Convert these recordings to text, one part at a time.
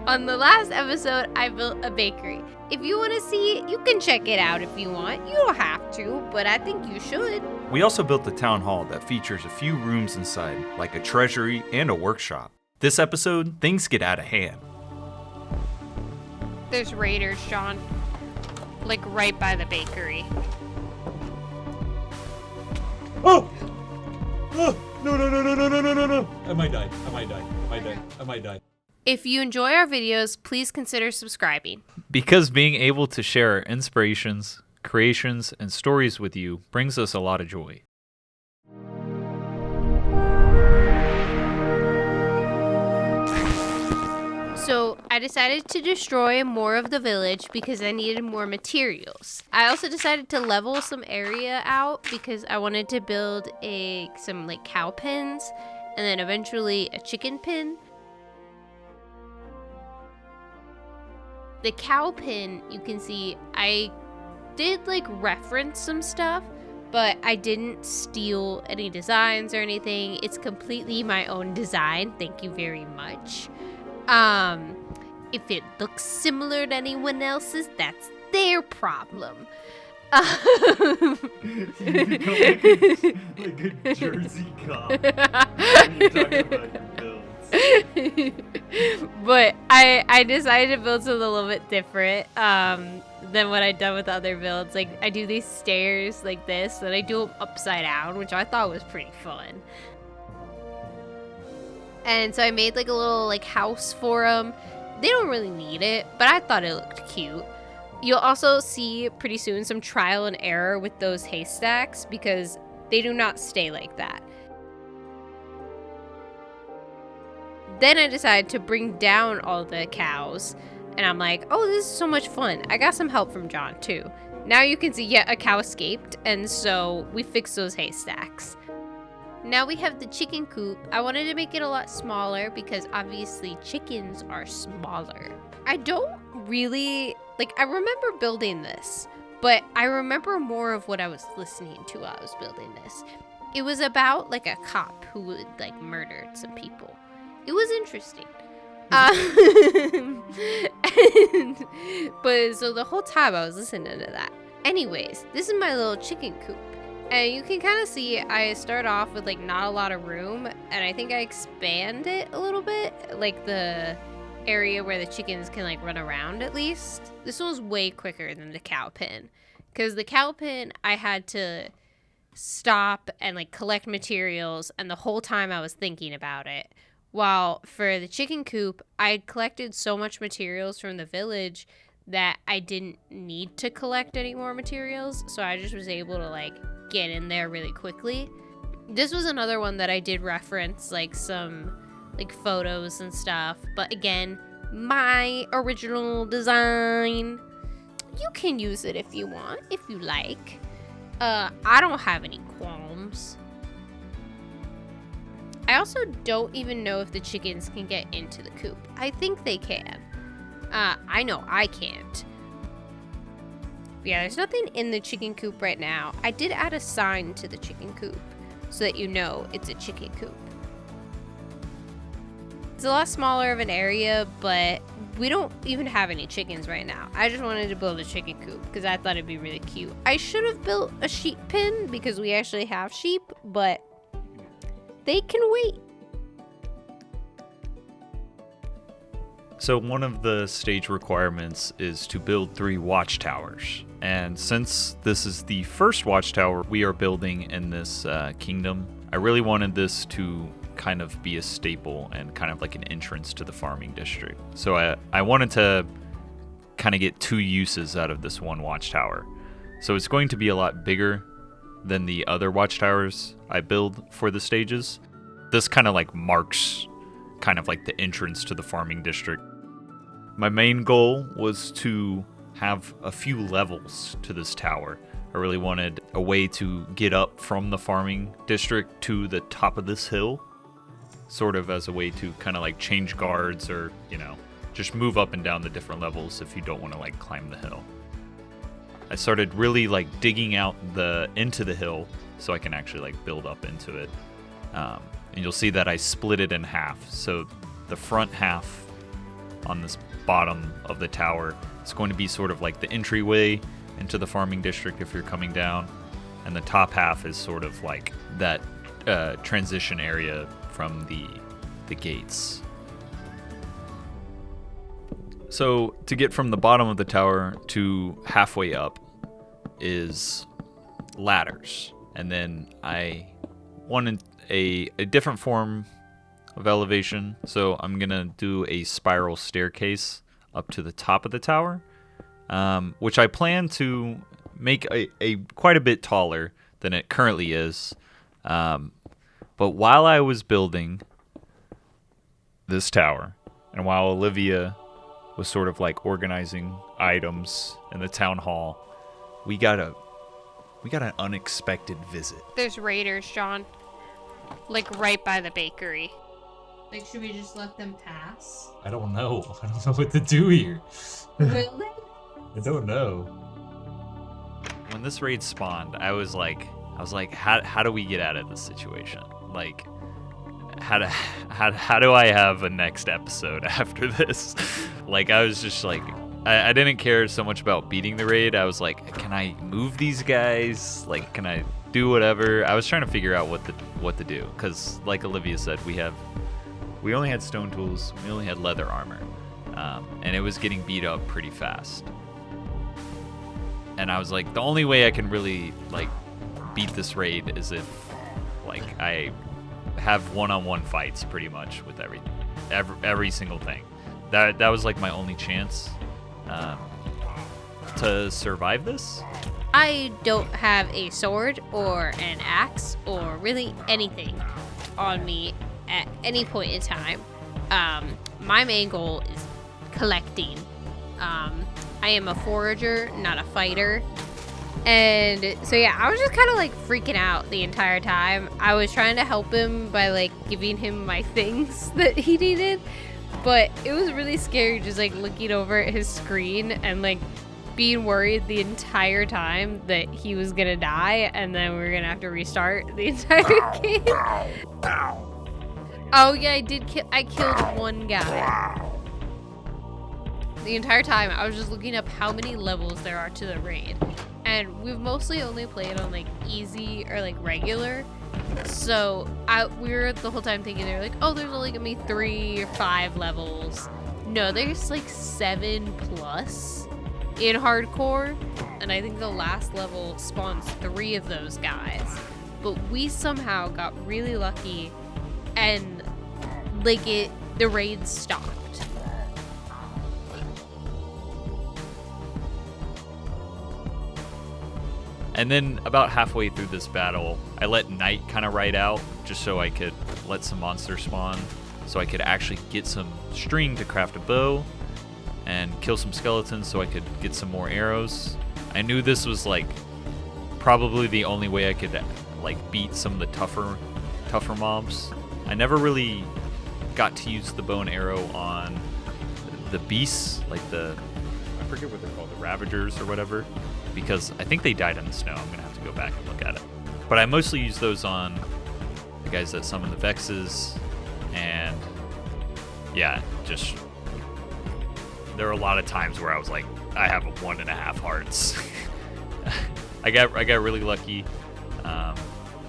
On the last episode, I built a bakery. If you want to see it, you can check it out if you want. You don't have to, but I think you should. We also built a town hall that features a few rooms inside, like a treasury and a workshop. This episode, things get out of hand. There's raiders, Sean. Like right by the bakery. Oh! Oh! No. I might die. If you enjoy our videos, please consider subscribing. Because being able to share our inspirations, creations, and stories with you brings us a lot of joy. So I decided to destroy more of the village because I needed more materials. I also decided to level some area out because I wanted to build some cow pens and then eventually a chicken pen. The cow pen, you can see I did reference some stuff, but I didn't steal any designs or anything. It's completely my own design. Thank you very much. If it looks similar to anyone else's, that's their problem. Like a Jersey cop. When you're talking about your builds. But I decided to build something a little bit different than what I'd done with other builds. Like, I do these stairs like this, and I do them upside down, which I thought was pretty fun. And so I made a little house for them. They don't really need it, but I thought it looked cute. You'll also see pretty soon some trial and error with those haystacks because they do not stay like that. Then I decided to bring down all the cows, and I'm like, oh, this is so much fun. I got some help from John too. Now you can see, a cow escaped, and so we fixed those haystacks. Now we have the chicken coop. I wanted to make it a lot smaller because obviously chickens are smaller. I don't really, I remember building this, but I remember more of what I was listening to while I was building this. It was about a cop who would murdered some people. It was interesting. But so the whole time I was listening to that. Anyways, this is my little chicken coop. And you can kind of see I start off with not a lot of room, and I think I expand it a little bit, the area where the chickens can run around at least. This one's way quicker than the cow pen, because the cow pen I had to stop and collect materials, and the whole time I was thinking about it. While for the chicken coop, I collected so much materials from the village that I didn't need to collect any more materials, so I just was able to get in there really quickly. This was another one that I did reference some photos and stuff, but again, my original design. You can use it if you want, if you like. I don't have any qualms. I also don't even know if the chickens can get into the coop. I think they can. I know I can't. Yeah, there's nothing in the chicken coop right now. I did add a sign to the chicken coop so that you know it's a chicken coop. It's a lot smaller of an area, but we don't even have any chickens right now. I just wanted to build a chicken coop because I thought it'd be really cute. I should have built a sheep pen because we actually have sheep, but they can wait. So one of the stage requirements is to build 3 watchtowers. And since this is the first watchtower we are building in this kingdom, I really wanted this to kind of be a staple and kind of an entrance to the farming district. So I wanted to kind of get 2 uses out of this one watchtower. So it's going to be a lot bigger than the other watchtowers I build for the stages. This kind of marks kind of the entrance to the farming district. My main goal was to have a few levels to this tower. I really wanted a way to get up from the farming district to the top of this hill, sort of as a way to kind of change guards or, just move up and down the different levels if you don't want to climb the hill. I started really digging out into the hill so I can actually build up into it. And you'll see that I split it in half. So the front half on this bottom of the tower. It's going to be sort of like the entryway into the farming district if you're coming down, and the top half is sort of like that transition area from the gates. So to get from the bottom of the tower to halfway up is ladders, and then I wanted a different form of elevation, so I'm gonna do a spiral staircase up to the top of the tower, which I plan to make a quite a bit taller than it currently is. But while I was building this tower, and while Olivia was sort of like organizing items in the town hall, we got an unexpected visit. There's raiders, John. Like right by the bakery. Like, should we just let them pass? I don't know. I don't know what to do here. Really? I don't know. When this raid spawned, I was like, how do we get out of this situation? Like, how do I have a next episode after this? Like, I was just like, I didn't care so much about beating the raid. I was like, can I move these guys? Like, can I do whatever? I was trying to figure out what to do, because like Olivia said, we only had stone tools, we only had leather armor, and it was getting beat up pretty fast. And I was like, the only way I can really like beat this raid is if like I have one-on-one fights pretty much with every single thing. That was like my only chance to survive this. I don't have a sword or an axe or really anything on me at any point in time. My main goal is collecting. I am a forager, not a fighter. And so yeah, I was just kind of like freaking out the entire time. I was trying to help him by like giving him my things that he needed, but it was really scary just like looking over at his screen and like being worried the entire time that he was gonna die and then we were gonna have to restart the entire game. Oh yeah, I killed one guy. The entire time I was just looking up how many levels there are to the raid, and we've mostly only played on like easy or like regular, so we were the whole time thinking they're like, oh, there's only gonna be 3 or 5 levels. No, there's like 7+ in hardcore, and I think the last level spawns 3 of those guys, but we somehow got really lucky and like the raid stopped. And then about halfway through this battle, I let night kind of ride out just so I could let some monsters spawn, so I could actually get some string to craft a bow and kill some skeletons so I could get some more arrows. I knew this was like probably the only way I could like beat some of the tougher mobs. I never really got to use the bow and arrow on the beasts, like I forget what they're called, the Ravagers or whatever, because I think they died in the snow. I'm gonna have to go back and look at it. But I mostly use those on the guys that summon the Vexes, and yeah, just there are a lot of times where I was like, I have 1.5 hearts. I got really lucky. I'm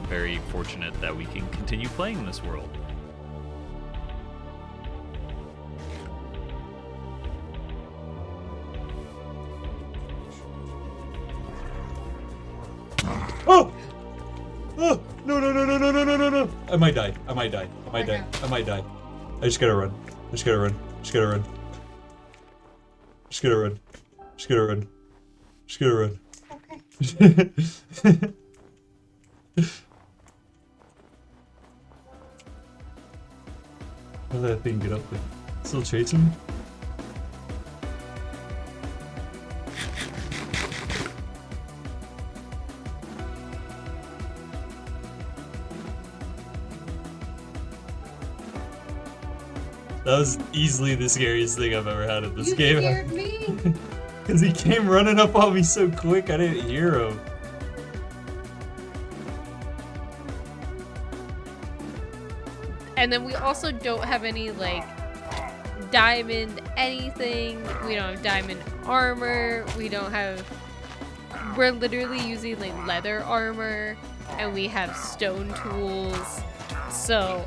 very fortunate that we can continue playing this world. Oh! Oh! No, no, no, no, no, no, no, no, no! I might die. I might die. I might die. I might die. I just gotta run. I just gotta run. Just gotta run. Just gotta run. Just gotta run. Just gotta run. Okay. How did that thing get up there? Still chasing me? That was easily the scariest thing I've ever had in this game. You scared me. Because he came running up on me so quick, I didn't hear him. And then we also don't have any like diamond anything. We don't have diamond armor. We're literally using like leather armor, and we have stone tools. So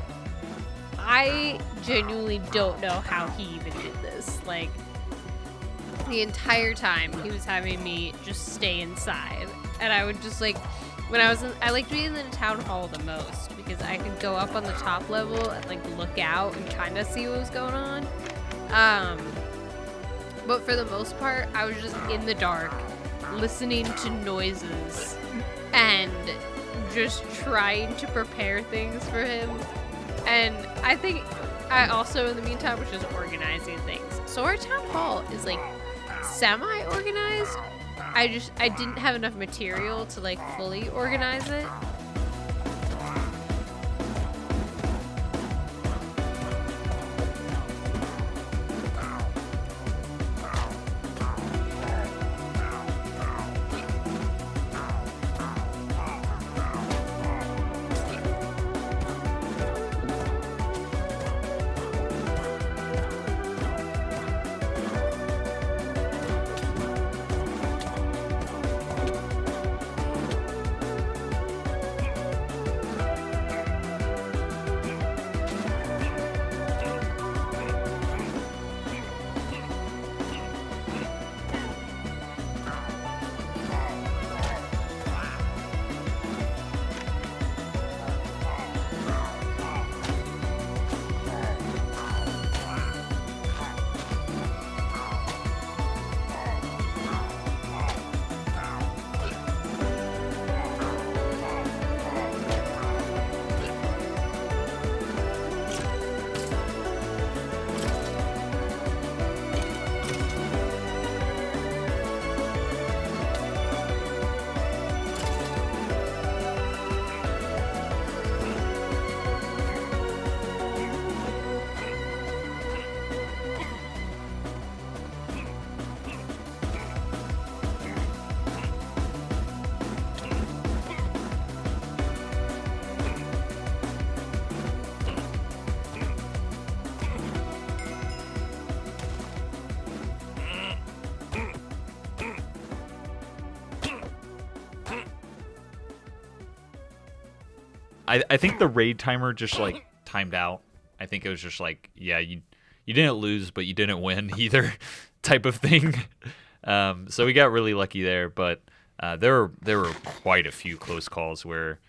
I genuinely don't know how he even did this. Like, the entire time he was having me just stay inside, and I would just like, I liked being in the town hall the most because I could go up on the top level and like look out and kind of see what was going on. But for the most part, I was just in the dark, listening to noises and just trying to prepare things for him. And I think I also, in the meantime, was just organizing things. So our town hall is like semi-organized. I didn't have enough material to like fully organize it. I think the raid timer just like timed out. I think it was just like, yeah, you didn't lose, but you didn't win either, type of thing. So we got really lucky there, but there were quite a few close calls where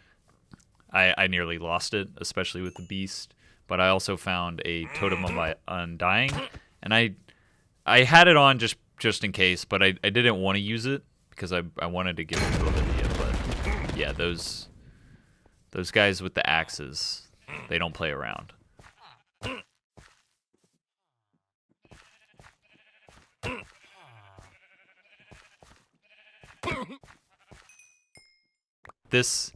I nearly lost it, especially with the beast. But I also found a totem of undying, and I had it on just in case, but I didn't want to use it because I wanted to give it to Olivia. But yeah, those guys with the axes, they don't play around. This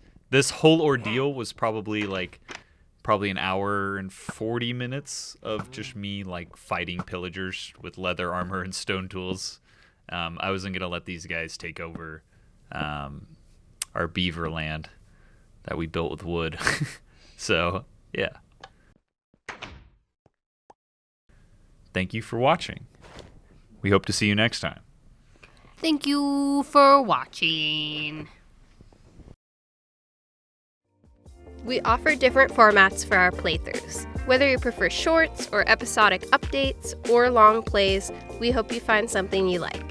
whole ordeal was probably an hour and 40 minutes of just me like fighting pillagers with leather armor and stone tools. I wasn't gonna let these guys take over our beaver land that we built with wood. So yeah. Thank you for watching. We hope to see you next time. Thank you for watching. We offer different formats for our playthroughs. Whether you prefer shorts or episodic updates or long plays, we hope you find something you like.